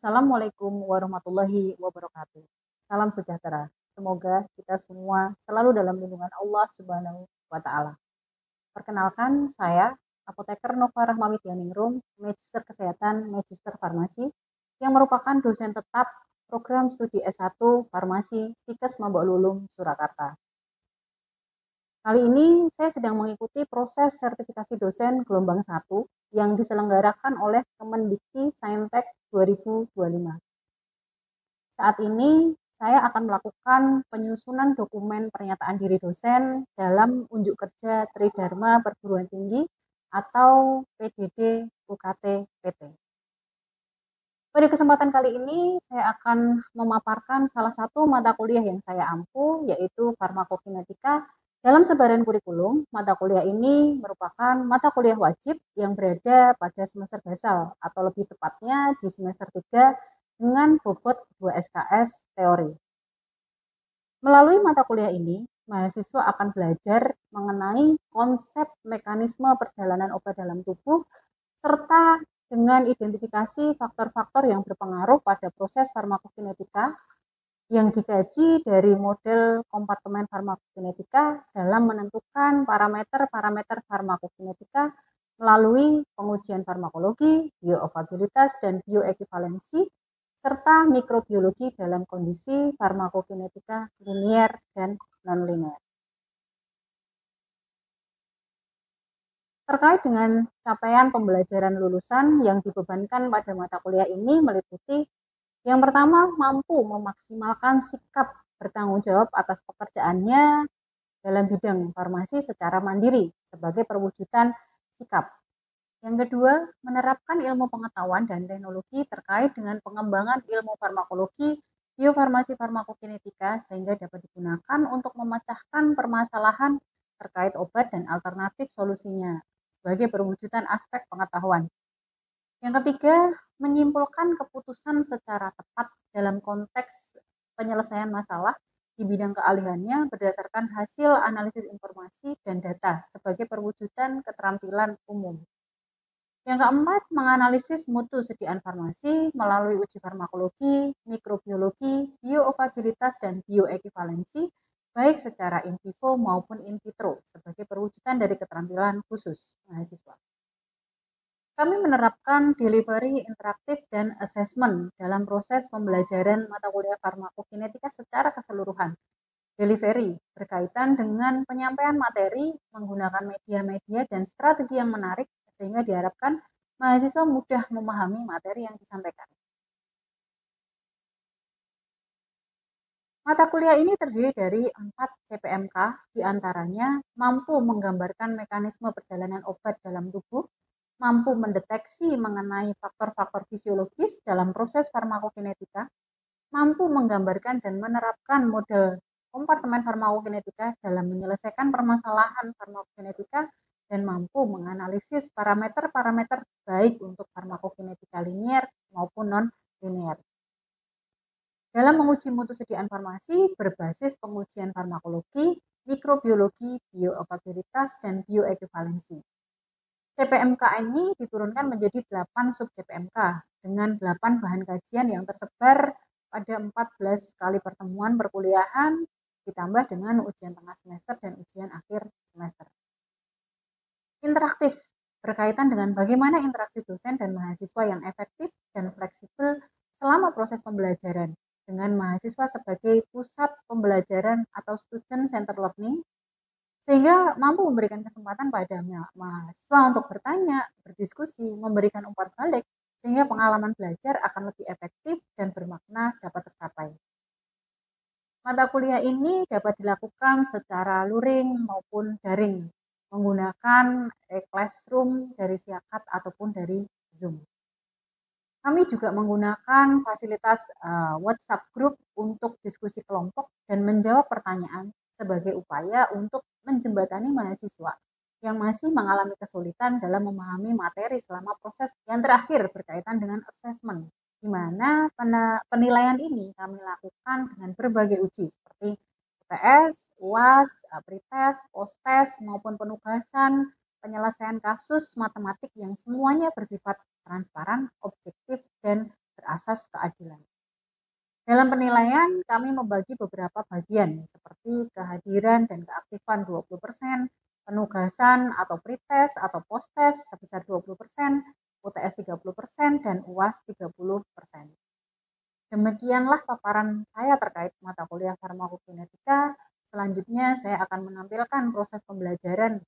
Assalamualaikum warahmatullahi wabarakatuh. Salam sejahtera. Semoga kita semua selalu dalam lindungan Allah Subhanahu wa Ta'ala. Perkenalkan, saya Apoteker Nova Rahmawidianingrum, Magister Kesehatan, Magister Farmasi, yang merupakan dosen tetap program studi S1 Farmasi Tikes Mambok Lulung, Surakarta. Kali ini saya sedang mengikuti proses sertifikasi dosen gelombang 1 yang diselenggarakan oleh Kemendikti Saintek 2025. Saat ini saya akan melakukan penyusunan dokumen pernyataan diri dosen dalam unjuk kerja Tridharma Perguruan Tinggi atau PDD UKT PT. Pada kesempatan kali ini saya akan memaparkan salah satu mata kuliah yang saya ampu, yaitu farmakokinetika. Dalam sebaran kurikulum, mata kuliah ini merupakan mata kuliah wajib yang berada pada semester basal atau lebih tepatnya di semester 3 dengan bobot 2 SKS teori. Melalui mata kuliah ini, mahasiswa akan belajar mengenai konsep mekanisme perjalanan obat dalam tubuh serta dengan identifikasi faktor-faktor yang berpengaruh pada proses farmakokinetika yang dikaji dari model kompartemen farmakokinetika dalam menentukan parameter-parameter farmakokinetika melalui pengujian farmakologi, bioavailabilitas, dan bioekivalensi, serta mikrobiologi dalam kondisi farmakokinetika linier dan non-linier. Terkait dengan capaian pembelajaran lulusan yang dibebankan pada mata kuliah ini meliputi yang pertama, mampu memaksimalkan sikap bertanggung jawab atas pekerjaannya dalam bidang farmasi secara mandiri sebagai perwujudan sikap. Yang kedua, menerapkan ilmu pengetahuan dan teknologi terkait dengan pengembangan ilmu farmakologi, biofarmasi farmakokinetika sehingga dapat digunakan untuk memecahkan permasalahan terkait obat dan alternatif solusinya sebagai perwujudan aspek pengetahuan. Yang ketiga, menyimpulkan keputusan secara tepat dalam konteks penyelesaian masalah di bidang keahliannya berdasarkan hasil analisis informasi dan data sebagai perwujudan keterampilan umum. Yang keempat, menganalisis mutu sediaan farmasi melalui uji farmakologi, mikrobiologi, bioavailabilitas, dan bioekivalensi, baik secara in vivo maupun in vitro, sebagai perwujudan dari keterampilan khusus mahasiswa. Kami menerapkan delivery interaktif dan assessment dalam proses pembelajaran mata kuliah farmakokinetika secara keseluruhan. Delivery berkaitan dengan penyampaian materi menggunakan media-media dan strategi yang menarik sehingga diharapkan mahasiswa mudah memahami materi yang disampaikan. Mata kuliah ini terdiri dari 4 CPMK, diantaranya mampu menggambarkan mekanisme perjalanan obat dalam tubuh, mampu mendeteksi mengenai faktor-faktor fisiologis dalam proses farmakokinetika, mampu menggambarkan dan menerapkan model kompartemen farmakokinetika dalam menyelesaikan permasalahan farmakokinetika, dan mampu menganalisis parameter-parameter baik untuk farmakokinetika linier maupun non-linier. Dalam menguji mutu sediaan farmasi berbasis pengujian farmakologi, mikrobiologi, bioavailabilitas, dan bioekivalensi. CPMK ini diturunkan menjadi 8 sub CPMK dengan 8 bahan kajian yang tersebar pada 14 kali pertemuan perkuliahan ditambah dengan ujian tengah semester dan ujian akhir semester. Interaktif berkaitan dengan bagaimana interaksi dosen dan mahasiswa yang efektif dan fleksibel selama proses pembelajaran dengan mahasiswa sebagai pusat pembelajaran atau student center learning, sehingga mampu memberikan kesempatan pada mahasiswa untuk bertanya, berdiskusi, memberikan umpan balik, sehingga pengalaman belajar akan lebih efektif dan bermakna dapat tercapai. Mata kuliah ini dapat dilakukan secara luring maupun daring, menggunakan classroom dari Siakat ataupun dari Zoom. Kami juga menggunakan fasilitas WhatsApp group untuk diskusi kelompok dan menjawab pertanyaan sebagai upaya untuk menjembatani mahasiswa yang masih mengalami kesulitan dalam memahami materi selama proses yang terakhir berkaitan dengan assessment, di mana penilaian ini kami lakukan dengan berbagai uji seperti UTS, UAS, pretest, post-test, maupun penugasan, penyelesaian kasus matematik yang semuanya bersifat transparan, objektif, dan asas keadilan. Dalam penilaian, kami membagi beberapa bagian seperti kehadiran dan keaktifan 20%, penugasan atau pretest atau posttest sebesar 20%, UTS 30%, dan UAS 30%. Demikianlah paparan saya terkait mata kuliah farmakokinetika. Selanjutnya saya akan menampilkan proses pembelajaran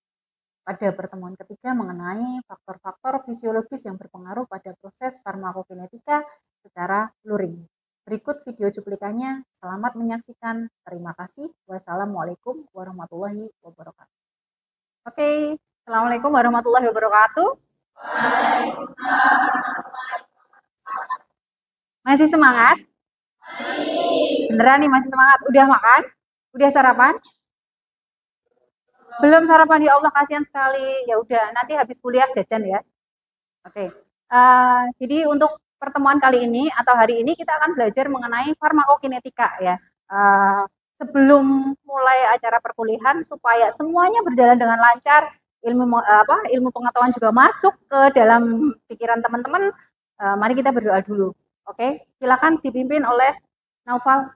pada pertemuan ketiga mengenai faktor-faktor fisiologis yang berpengaruh pada proses farmakokinetika secara luring. Berikut video cuplikannya. Selamat menyaksikan. Terima kasih. Wassalamualaikum warahmatullahi wabarakatuh. Oke, Assalamualaikum warahmatullahi wabarakatuh. Masih semangat? Beneran nih masih semangat? Udah makan? Udah sarapan? Belum sarapan, ya Allah, kasihan sekali. Ya udah, nanti habis kuliah jajan ya. Oke. Jadi untuk pertemuan kali ini atau hari ini kita akan belajar mengenai farmakokinetika ya. Sebelum mulai acara perkuliahan supaya semuanya berjalan dengan lancar, ilmu pengetahuan juga masuk ke dalam pikiran teman-teman. Mari kita berdoa dulu. Oke, silakan dipimpin oleh Naufal.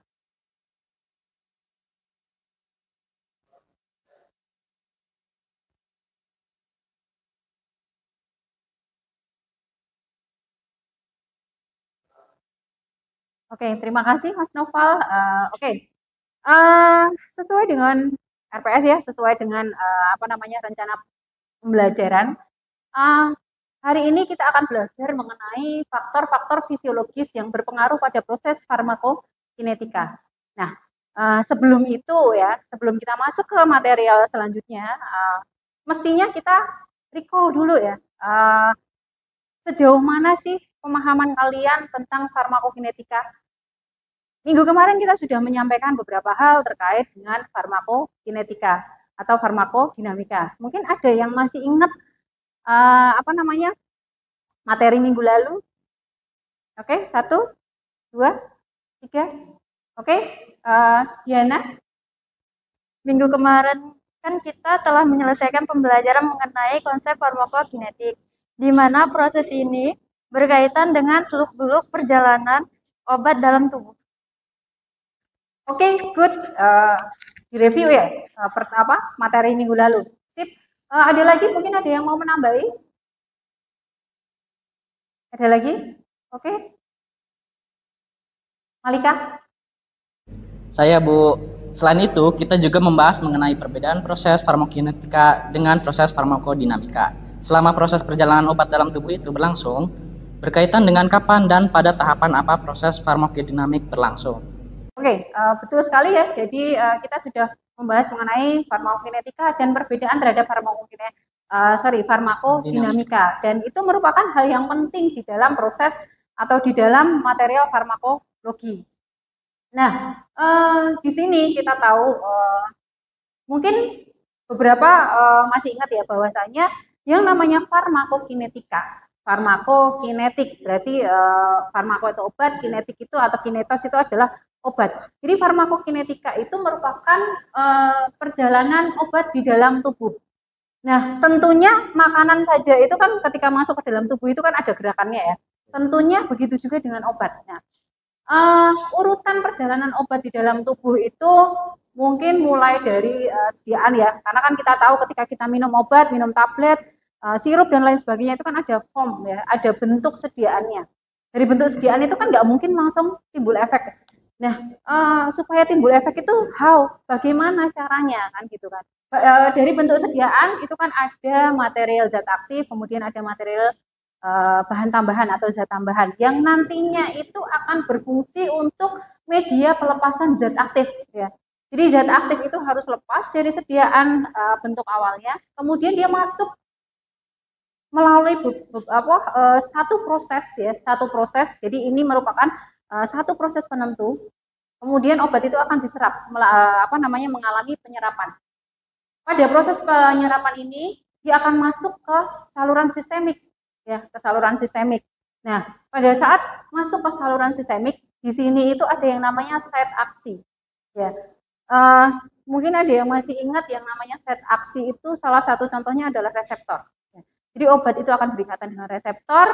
Oke, terima kasih Mas Noval. Oke, sesuai dengan RPS ya, sesuai dengan rencana pembelajaran. Hari ini kita akan belajar mengenai faktor-faktor fisiologis yang berpengaruh pada proses farmakokinetika. Nah, sebelum itu ya, sebelum kita masuk ke material selanjutnya, mestinya kita recall dulu ya, sejauh mana sih pemahaman kalian tentang farmakokinetika? Minggu kemarin kita sudah menyampaikan beberapa hal terkait dengan farmakokinetika atau farmakodinamika. Mungkin ada yang masih ingat materi minggu lalu? Oke, 1, 2, 3. Oke, Diana. Minggu kemarin kan kita telah menyelesaikan pembelajaran mengenai konsep farmakokinetik, di mana proses ini berkaitan dengan seluk-beluk perjalanan obat dalam tubuh. Oke, good. Direview ya, materi minggu lalu. Sip. Ada lagi? Mungkin ada yang mau menambahi? Ada lagi? Oke. Malika? Saya, Bu. Selain itu, kita juga membahas mengenai perbedaan proses farmakokinetika dengan proses farmakodinamika. Selama proses perjalanan obat dalam tubuh itu berlangsung, berkaitan dengan kapan dan pada tahapan apa proses farmakodinamik berlangsung. Oke, betul sekali ya. Jadi kita sudah membahas mengenai farmakokinetika dan perbedaan terhadap farmakodinamika. Dan itu merupakan hal yang penting di dalam proses atau di dalam material farmakologi. Nah, di sini kita tahu mungkin beberapa masih ingat ya bahwasanya yang namanya farmakokinetik berarti farmako itu obat, kinetik itu atau kinetos itu adalah obat. Jadi farmakokinetika itu merupakan perjalanan obat di dalam tubuh. Nah, tentunya makanan saja itu kan ketika masuk ke dalam tubuh itu kan ada gerakannya ya. Tentunya begitu juga dengan obat. Nah, urutan perjalanan obat di dalam tubuh itu mungkin mulai dari sediaan ya, karena kan kita tahu ketika kita minum obat, minum tablet, sirup dan lain sebagainya itu kan ada form ya, ada bentuk sediaannya. Dari bentuk sediaan itu kan nggak mungkin langsung timbul efek. Nah, supaya timbul efek itu bagaimana caranya kan gitu kan. Dari bentuk sediaan itu kan ada material zat aktif, kemudian ada material bahan tambahan atau zat tambahan yang nantinya itu akan berfungsi untuk media pelepasan zat aktif ya. Jadi zat aktif itu harus lepas dari sediaan bentuk awalnya, kemudian dia masuk melalui satu proses. Jadi ini merupakan satu proses penentu. Kemudian obat itu akan diserap, mengalami penyerapan. Pada proses penyerapan ini dia akan masuk ke saluran sistemik. Ya, ke saluran sistemik. Nah, pada saat masuk ke saluran sistemik, di sini itu ada yang namanya set aksi. Ya, mungkin ada yang masih ingat yang namanya set aksi itu salah satu contohnya adalah reseptor. Ya. Jadi obat itu akan berikatan dengan reseptor.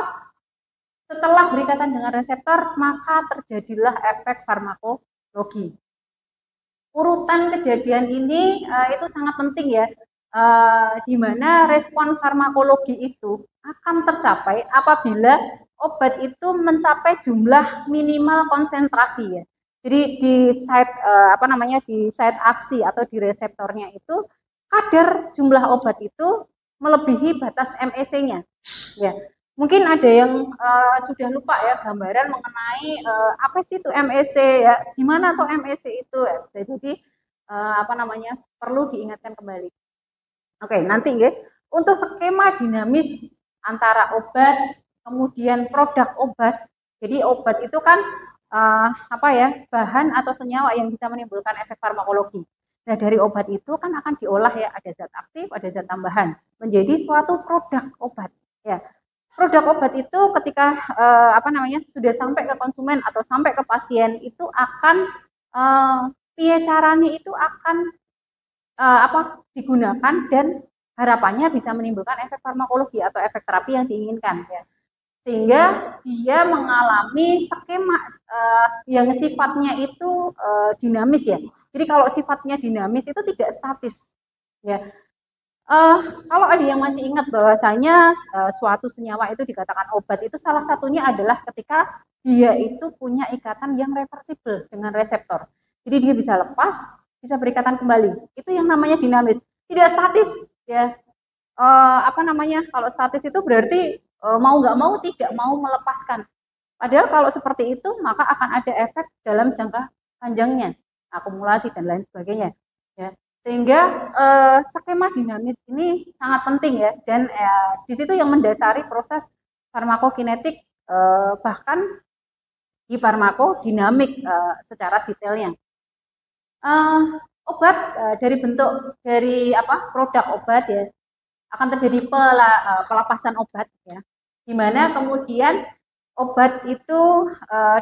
Setelah berikatan dengan reseptor, maka terjadilah efek farmakologi. Urutan kejadian ini itu sangat penting ya, di mana respon farmakologi itu akan tercapai apabila obat itu mencapai jumlah minimal konsentrasi ya. Jadi di site di site aksi atau di reseptornya itu kadar jumlah obat itu melebihi batas MEC-nya. Ya, mungkin ada yang sudah lupa ya gambaran mengenai apa sih itu MEC ya, gimana tuh MEC itu ya. Jadi perlu diingatkan kembali. Oke, nanti ya untuk skema dinamis antara obat kemudian produk obat. Jadi obat itu kan bahan atau senyawa yang bisa menimbulkan efek farmakologi. Nah, dari obat itu kan akan diolah ya, ada zat aktif, ada zat tambahan menjadi suatu produk obat ya. Produk obat itu ketika sudah sampai ke konsumen atau sampai ke pasien itu akan caranya itu akan digunakan dan harapannya bisa menimbulkan efek farmakologi atau efek terapi yang diinginkan ya. Sehingga dia mengalami skema yang sifatnya itu dinamis ya. Jadi kalau sifatnya dinamis itu tidak statis ya. Kalau ada yang masih ingat bahwasanya suatu senyawa itu dikatakan obat, itu salah satunya adalah ketika dia itu punya ikatan yang reversibel dengan reseptor. Jadi dia bisa lepas, bisa berikatan kembali. Itu yang namanya dinamis. Tidak statis ya. Kalau statis itu berarti mau nggak mau tidak mau melepaskan. Padahal kalau seperti itu maka akan ada efek dalam jangka panjangnya, akumulasi dan lain sebagainya. Ya. Sehingga skema dinamis ini sangat penting ya, dan di situ yang mendasari proses farmakokinetik bahkan di farmakodinamik secara detailnya. Obat dari produk obat ya akan terjadi pelepasan obat ya, di mana kemudian obat itu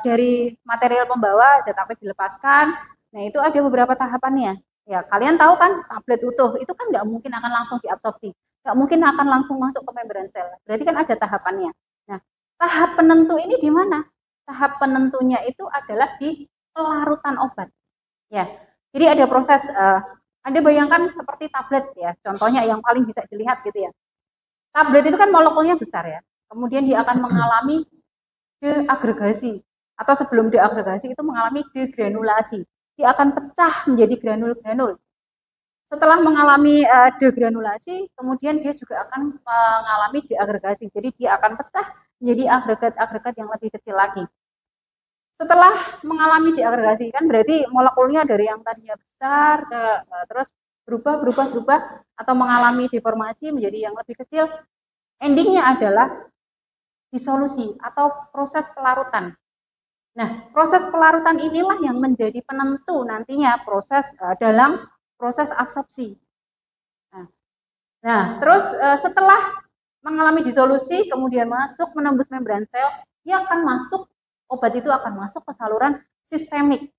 dari material pembawa zat aktif dilepaskan. Nah, itu ada beberapa tahapannya. Ya, kalian tahu kan tablet utuh itu kan nggak mungkin akan langsung diabsorpsi, nggak mungkin akan langsung masuk ke membran sel. Berarti kan ada tahapannya. Nah, tahap penentu ini di mana? Tahap penentunya itu adalah di pelarutan obat. Ya, jadi ada proses. Anda bayangkan seperti tablet ya, contohnya yang paling bisa dilihat gitu ya. Tablet itu kan molekulnya besar ya, kemudian dia akan mengalami deagregasi, atau sebelum deagregasi itu mengalami degranulasi. Dia akan pecah menjadi granul-granul. Setelah mengalami degranulasi, kemudian dia juga akan mengalami deagregasi. Jadi dia akan pecah menjadi agregat-agregat yang lebih kecil lagi. Setelah mengalami deagregasi kan berarti molekulnya dari yang tadinya besar terus berubah atau mengalami deformasi menjadi yang lebih kecil. Endingnya adalah disolusi atau proses pelarutan. Nah, proses pelarutan inilah yang menjadi penentu nantinya dalam proses absorpsi. Nah, terus setelah mengalami disolusi kemudian masuk menembus membran sel, obat itu akan masuk ke saluran sistemik.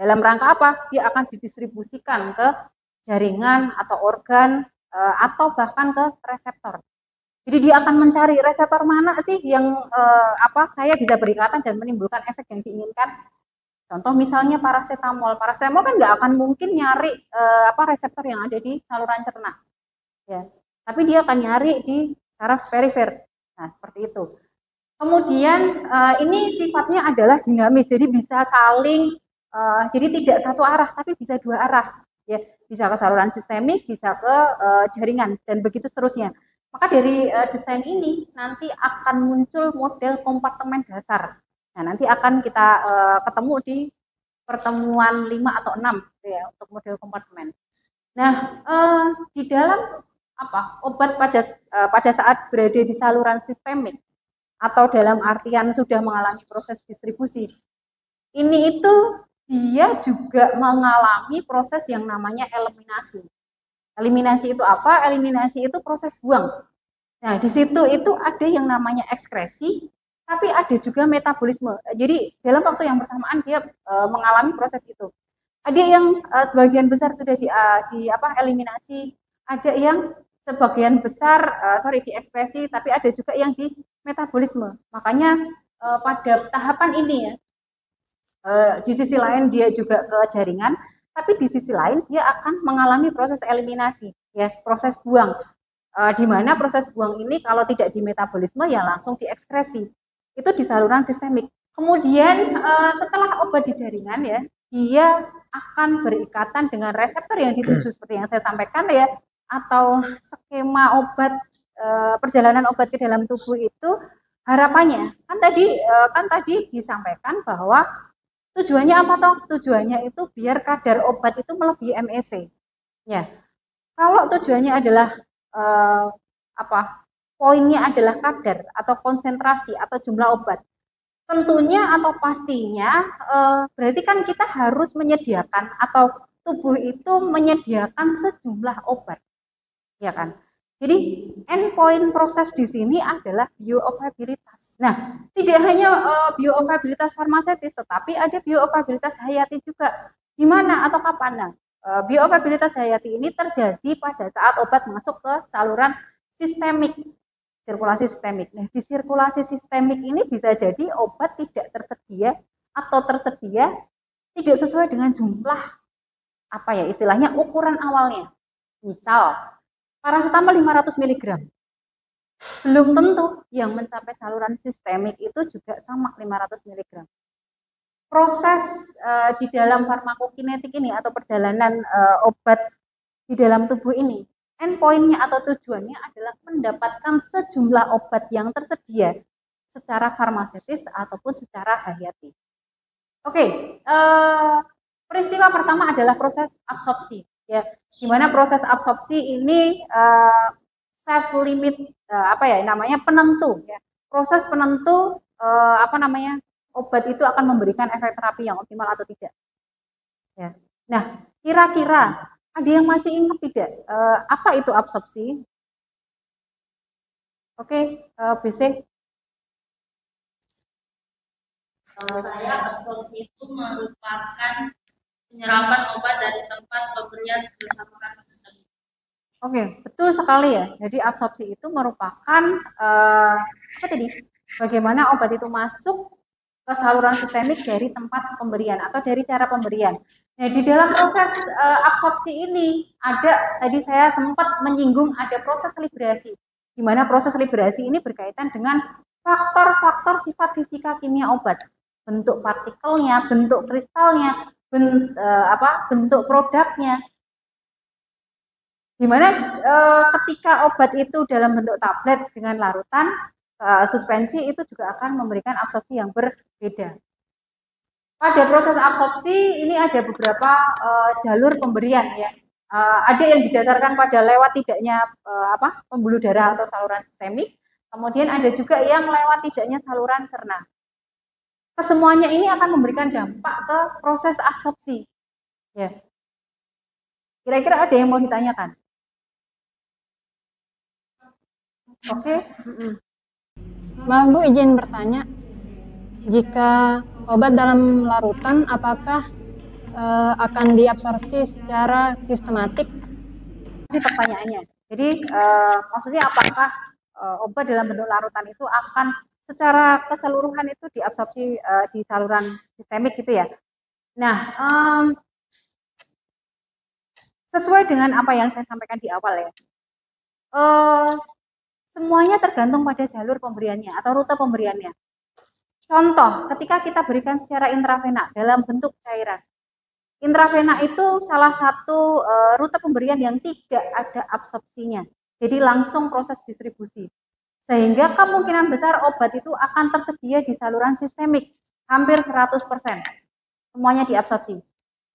Dalam rangka apa? Dia akan didistribusikan ke jaringan atau organ atau bahkan ke reseptor. Jadi dia akan mencari reseptor mana sih yang saya bisa berikatan dan menimbulkan efek yang diinginkan. Contoh misalnya paracetamol. Paracetamol kan nggak akan mungkin nyari reseptor yang ada di saluran cerna. Ya. Tapi dia akan nyari di saraf perifer. Nah, seperti itu. Kemudian ini sifatnya adalah dinamis, jadi bisa saling, jadi tidak satu arah, tapi bisa dua arah, ya, bisa ke saluran sistemik, bisa ke jaringan, dan begitu seterusnya. Maka dari desain ini nanti akan muncul model kompartemen dasar. Nah, nanti akan kita ketemu di pertemuan 5 atau 6 ya untuk model kompartemen. Nah, di dalam obat pada saat berada di saluran sistemik atau dalam artian sudah mengalami proses distribusi, ini itu dia juga mengalami proses yang namanya eliminasi. Eliminasi itu apa? Eliminasi itu proses buang. Nah, di situ itu ada yang namanya ekskresi, tapi ada juga metabolisme. Jadi dalam waktu yang bersamaan dia mengalami proses itu. Ada yang sebagian besar sudah eliminasi, ada yang sebagian besar diekspresi, tapi ada juga yang di metabolisme. Makanya pada tahapan ini ya, di sisi lain dia juga ke jaringan, tapi di sisi lain dia akan mengalami proses eliminasi, ya, proses buang. Di mana proses buang ini kalau tidak di metabolisme ya langsung diekskresi. Itu di saluran sistemik. Kemudian setelah obat di jaringan ya, dia akan berikatan dengan reseptor yang dituju seperti yang saya sampaikan ya, atau skema obat, perjalanan obat ke dalam tubuh itu harapannya kan tadi disampaikan bahwa tujuannya apa toh? Tujuannya itu biar kadar obat itu melebihi MEC. Ya. Kalau tujuannya adalah poinnya adalah kadar atau konsentrasi atau jumlah obat. Tentunya atau pastinya berarti kan kita harus menyediakan atau tubuh itu menyediakan sejumlah obat. Ya kan? Jadi endpoint proses di sini adalah bioavailabilitas. Nah, tidak hanya bioavailabilitas farmasetis, tetapi ada bioavailabilitas hayati juga. Di mana atau kapan? Nah, bioavailabilitas hayati ini terjadi pada saat obat masuk ke saluran sistemik, sirkulasi sistemik. Nah, di sirkulasi sistemik ini bisa jadi obat tidak tersedia atau tersedia tidak sesuai dengan jumlah istilahnya ukuran awalnya. Misal paracetamol 500 mg. Belum tentu yang mencapai saluran sistemik itu juga sama 500 mg. Proses di dalam farmakokinetik ini atau perjalanan obat di dalam tubuh ini, endpointnya atau tujuannya adalah mendapatkan sejumlah obat yang tersedia secara farmasetis ataupun secara hayati. Oke, peristiwa pertama adalah proses absorpsi. Ya, di mana proses absorpsi ini self limit penentu ya. Proses penentu obat itu akan memberikan efek terapi yang optimal atau tidak. Ya. Nah, kira-kira ada yang masih ingat tidak apa itu absorpsi? Oke, BC. Kalau saya, absorpsi itu merupakan penyerapan obat dari tempat pemberian ke saluran sistem. Oke, betul sekali ya. Jadi absorpsi itu merupakan bagaimana obat itu masuk ke saluran sistemik dari tempat pemberian atau dari cara pemberian. Nah, di dalam proses absorpsi ini tadi saya sempat menyinggung ada proses liberasi, di mana proses liberasi ini berkaitan dengan faktor-faktor sifat fisika kimia obat, bentuk partikelnya, bentuk kristalnya, bentuk produknya. Dimana ketika obat itu dalam bentuk tablet dengan larutan suspensi itu juga akan memberikan absorpsi yang berbeda. Pada proses absorpsi ini ada beberapa jalur pemberian ya. Ada yang didasarkan pada lewat tidaknya pembuluh darah atau saluran sistemik. Kemudian ada juga yang lewat tidaknya saluran cerna. Kesemuanya ini akan memberikan dampak ke proses absorpsi. Ya. Kira-kira ada yang mau ditanyakan? Oke. Maaf Bu, izin bertanya. Jika obat dalam larutan, apakah akan diabsorpsi secara sistematik? Ini pertanyaannya. Jadi maksudnya apakah obat dalam bentuk larutan itu akan secara keseluruhan itu diabsorpsi di saluran sistemik gitu ya. Nah, sesuai dengan apa yang saya sampaikan di awal ya, semuanya tergantung pada jalur pemberiannya atau rute pemberiannya. Contoh, ketika kita berikan secara intravena dalam bentuk cairan. Intravena itu salah satu rute pemberian yang tidak ada absorpsinya. Jadi langsung proses distribusi. Sehingga kemungkinan besar obat itu akan tersedia di saluran sistemik hampir 100%. Semuanya diabsorpsi.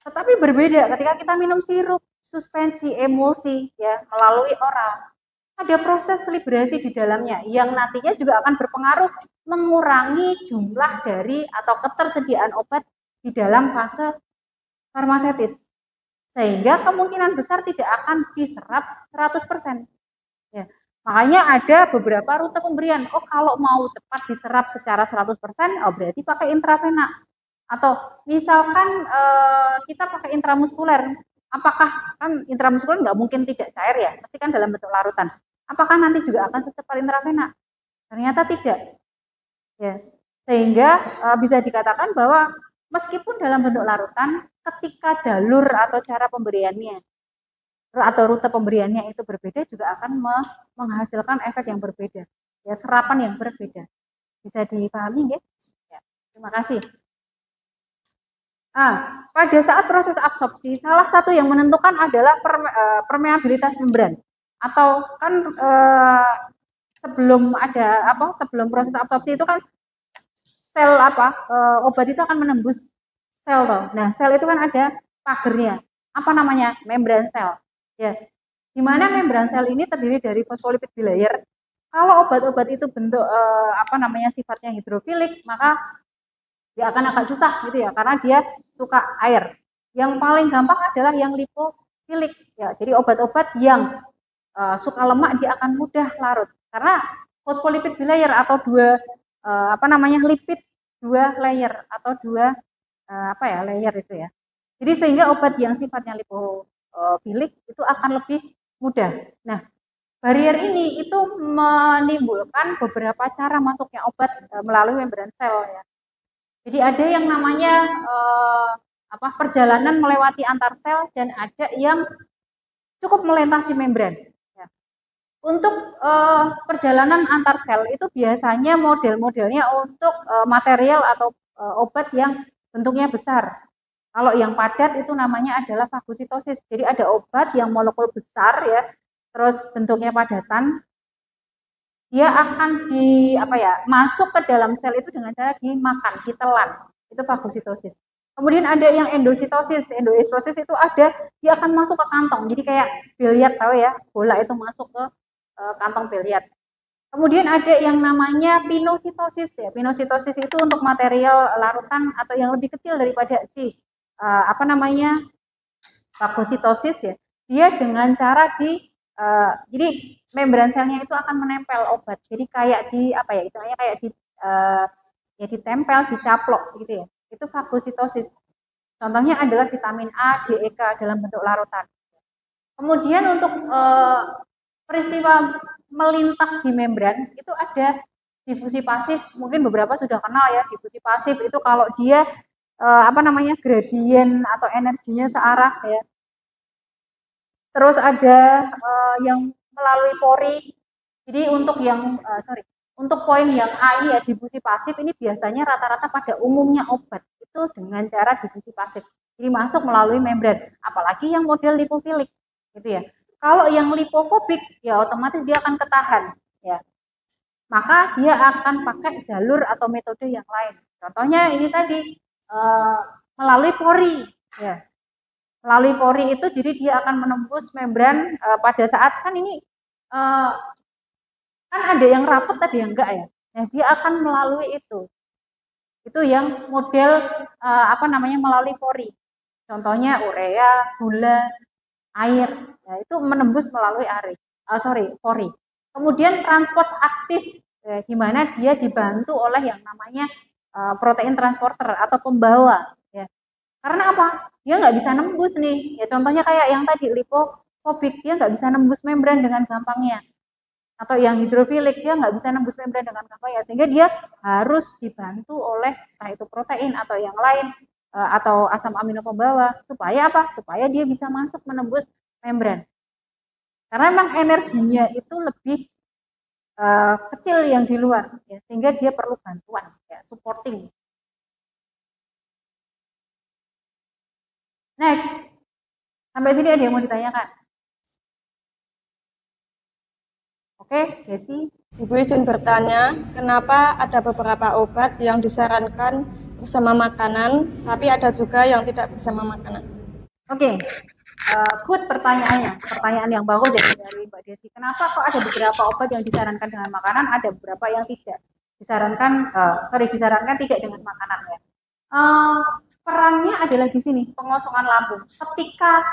Tetapi berbeda ketika kita minum sirup, suspensi, emulsi ya melalui oral. Ada proses liberasi di dalamnya yang nantinya juga akan berpengaruh mengurangi jumlah dari atau ketersediaan obat di dalam fase farmasetis. Sehingga kemungkinan besar tidak akan diserap 100%. Ya. Makanya ada beberapa rute pemberian. Oh, kalau mau cepat diserap secara 100%, oh berarti pakai intravena. Atau misalkan kita pakai intramuskuler. apakah kan intramuskuler nggak mungkin tidak cair ya, pasti kan dalam bentuk larutan. Apakah nanti juga akan secepat intravena? Ternyata tidak. Ya, sehingga bisa dikatakan bahwa meskipun dalam bentuk larutan, ketika jalur atau cara pemberiannya atau rute pemberiannya itu berbeda juga akan menghasilkan efek yang berbeda, ya serapan yang berbeda. Bisa dipahami ya? Ya, terima kasih. Pada saat proses absorpsi, salah satu yang menentukan adalah permeabilitas membran. Atau kan sebelum proses absorpsi itu kan sel obat itu akan menembus sel toh. Nah, sel itu kan ada pagernya. Apa namanya? Membran sel. Ya. Di mana membran sel ini terdiri dari fosfolipid bilayer. Kalau obat-obat itu bentuk sifatnya hidrofilik, maka dia akan agak susah gitu ya, karena dia suka air. Yang paling gampang adalah yang lipofilik ya. Jadi obat-obat yang suka lemak dia akan mudah larut karena fosfolipid bilayer atau lipid dua layer atau dua layer itu ya. Jadi sehingga obat yang sifatnya lipofilik itu akan lebih mudah. Nah, barier ini itu menimbulkan beberapa cara masuknya obat melalui membran sel ya. Jadi ada yang namanya perjalanan melewati antar sel dan ada yang cukup melintasi membran. Ya. Untuk perjalanan antar sel itu biasanya model-modelnya untuk material atau obat yang bentuknya besar. Kalau yang padat itu namanya adalah fagositosis. Jadi ada obat yang molekul besar ya, terus bentuknya padatan. Dia akan masuk ke dalam sel itu dengan cara dimakan, ditelan. Itu fagositosis. Kemudian ada yang endositosis. Endositosis itu dia akan masuk ke kantong. Jadi kayak biliar, tahu ya, bola itu masuk ke kantong biliar. Kemudian ada yang namanya pinositosis ya. Pinositosis itu untuk material larutan atau yang lebih kecil daripada fagositosis ya. Dia dengan cara jadi membran selnya itu akan menempel obat. Jadi kayak ditempel, dicaplok gitu ya. Itu fagositosis. Contohnya adalah vitamin A, D, E, K dalam bentuk larutan. Kemudian untuk peristiwa melintas di membran itu ada difusi pasif. Mungkin beberapa sudah kenal ya, difusi pasif itu kalau dia gradien atau energinya searah ya. Terus ada yang melalui pori. Jadi untuk untuk poin yang A ini ya, difusi pasif ini biasanya rata-rata pada umumnya obat itu dengan cara difusi pasif. Jadi masuk melalui membran, apalagi yang model lipofilik gitu ya. Kalau yang lipofobik ya otomatis dia akan ketahan ya. Maka dia akan pakai jalur atau metode yang lain. Contohnya ini tadi melalui pori ya. Melalui pori itu jadi dia akan menembus membran pada saat kan ini kan ada yang rapat tadi yang enggak ya. Nah, dia akan melalui itu. Itu yang model melalui pori. Contohnya urea, gula, air. Ya, itu menembus melalui pori. Kemudian transport aktif di mana dia dibantu oleh yang namanya protein transporter atau pembawa ya. Karena apa? Dia nggak bisa nembus nih. Ya contohnya kayak yang tadi lipofobik, dia nggak bisa nembus membran dengan gampangnya. Atau yang hidrofilik, dia nggak bisa nembus membran dengan gampangnya. Sehingga dia harus dibantu oleh entah itu protein atau yang lain atau asam amino pembawa. Supaya apa? Supaya dia bisa masuk menembus membran. Karena memang energinya itu lebih kecil yang di luar, ya, sehingga dia perlu bantuan, ya, supporting. Next, sampai sini ada yang mau ditanyakan? Oke, Desi. Ibu izin bertanya, kenapa ada beberapa obat yang disarankan bersama makanan, tapi ada juga yang tidak bersama makanan? Oke, good pertanyaannya, pertanyaan yang bagus dari Mbak Desi. Kenapa kok ada beberapa obat yang disarankan dengan makanan, ada beberapa yang tidak disarankan tidak dengan makanan ya. Perannya adalah di sini, pengosongan lambung. Ketika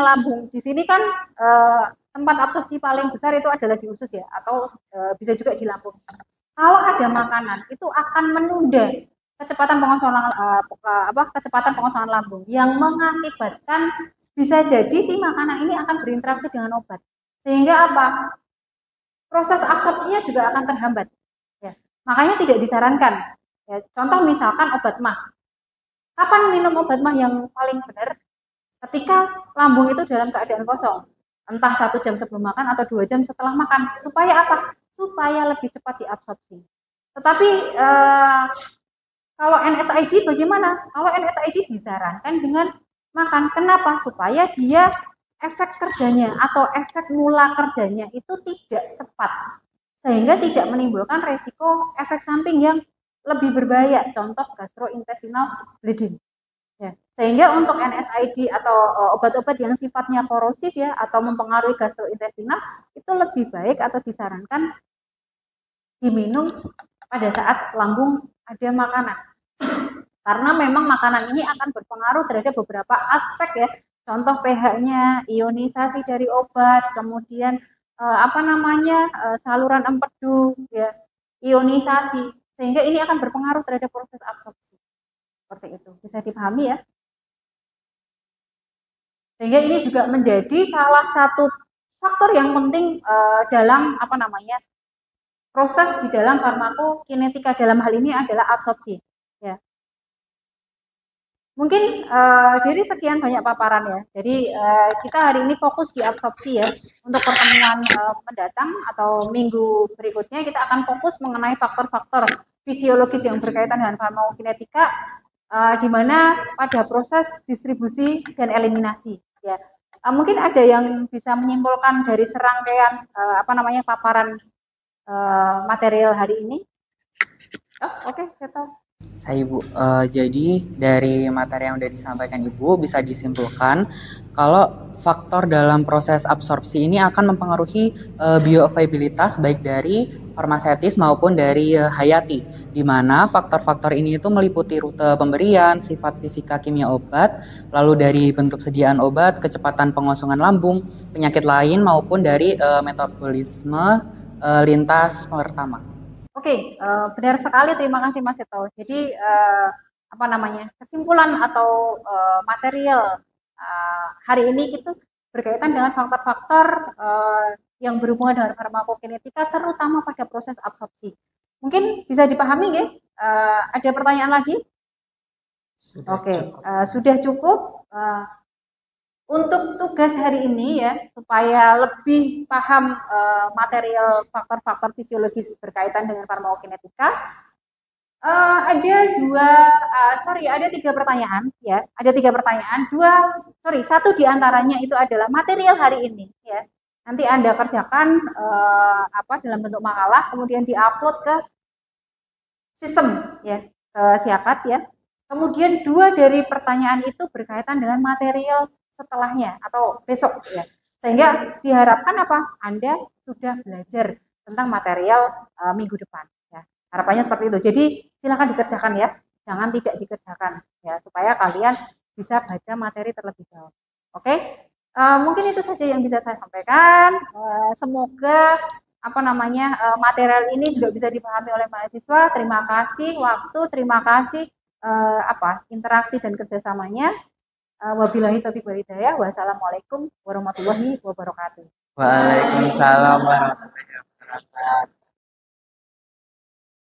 lambung di sini kan tempat absorpsi paling besar itu adalah di usus ya, atau bisa juga di lambung. Kalau ada makanan itu akan menunda kecepatan pengosongan lambung yang mengakibatkan bisa jadi si makanan ini akan berinteraksi dengan obat. Sehingga apa? Proses absorpsinya juga akan terhambat. Ya. Makanya tidak disarankan. Ya. Contoh misalkan obat mah. Kapan minum obat mah yang paling benar? Ketika lambung itu dalam keadaan kosong. Entah 1 jam sebelum makan atau 2 jam setelah makan. Supaya apa? Supaya lebih cepat diabsorpsi. Tetapi kalau NSAID bagaimana? Kalau NSAID disarankan dengan makan. Kenapa? Supaya dia efek kerjanya atau efek mula kerjanya itu tidak tepat. Sehingga tidak menimbulkan resiko efek samping yang lebih berbahaya. Contoh gastrointestinal bleeding. Ya. Sehingga untuk NSAID atau obat-obat yang sifatnya korosif ya atau mempengaruhi gastrointestinal itu lebih baik atau disarankan diminum pada saat lambung ada makanan. Karena memang makanan ini akan berpengaruh terhadap beberapa aspek ya. Contoh pH-nya, ionisasi dari obat, kemudian saluran empedu ya, ionisasi. Sehingga ini akan berpengaruh terhadap proses absorpsi. Seperti itu. Bisa dipahami ya? Sehingga ini juga menjadi salah satu faktor yang penting dalam proses di dalam farmakokinetika, dalam hal ini adalah absorpsi. Ya. Mungkin dari sekian banyak paparan ya. Jadi kita hari ini fokus di absorpsi ya. Untuk pertemuan mendatang atau minggu berikutnya kita akan fokus mengenai faktor-faktor fisiologis yang berkaitan dengan farmakokinetika, di mana pada proses distribusi dan eliminasi. Ya. Mungkin ada yang bisa menyimpulkan dari serangkaian paparan material hari ini. Oke, saya tahu. Saya Ibu, jadi dari materi yang sudah disampaikan Ibu bisa disimpulkan kalau faktor dalam proses absorpsi ini akan mempengaruhi bioavailabilitas baik dari farmaseutis maupun dari hayati, di mana faktor-faktor ini itu meliputi rute pemberian, sifat fisika kimia obat, lalu dari bentuk sediaan obat, kecepatan pengosongan lambung, penyakit lain maupun dari metabolisme lintas pertama. Oke, benar sekali. Terima kasih Mas Seto. Jadi kesimpulan atau material hari ini itu berkaitan dengan faktor-faktor yang berhubungan dengan farmakokinetika, terutama pada proses absorpsi. Mungkin bisa dipahami ya? Ada pertanyaan lagi? Sudah cukup. Untuk tugas hari ini ya, supaya lebih paham material faktor-faktor fisiologis berkaitan dengan farmakokinetika, ada 3 pertanyaan ya, ada 3 pertanyaan, satu diantaranya itu adalah material hari ini ya. Nanti Anda kerjakan dalam bentuk makalah, kemudian diupload ke sistem ya, ke Siakat ya. Kemudian 2 dari pertanyaan itu berkaitan dengan material setelahnya atau besok ya, sehingga diharapkan Anda sudah belajar tentang material minggu depan ya. Harapannya seperti itu. Jadi silakan dikerjakan ya, jangan tidak dikerjakan ya, supaya kalian bisa baca materi terlebih dahulu. Oke, mungkin itu saja yang bisa saya sampaikan. Semoga material ini juga bisa dipahami oleh mahasiswa. Terima kasih waktu, terima kasih interaksi dan kerjasamanya. Wabillahi taufiq wal hidayah. Wassalamualaikum warahmatullahi wabarakatuh. Waalaikumsalam warahmatullahi wabarakatuh.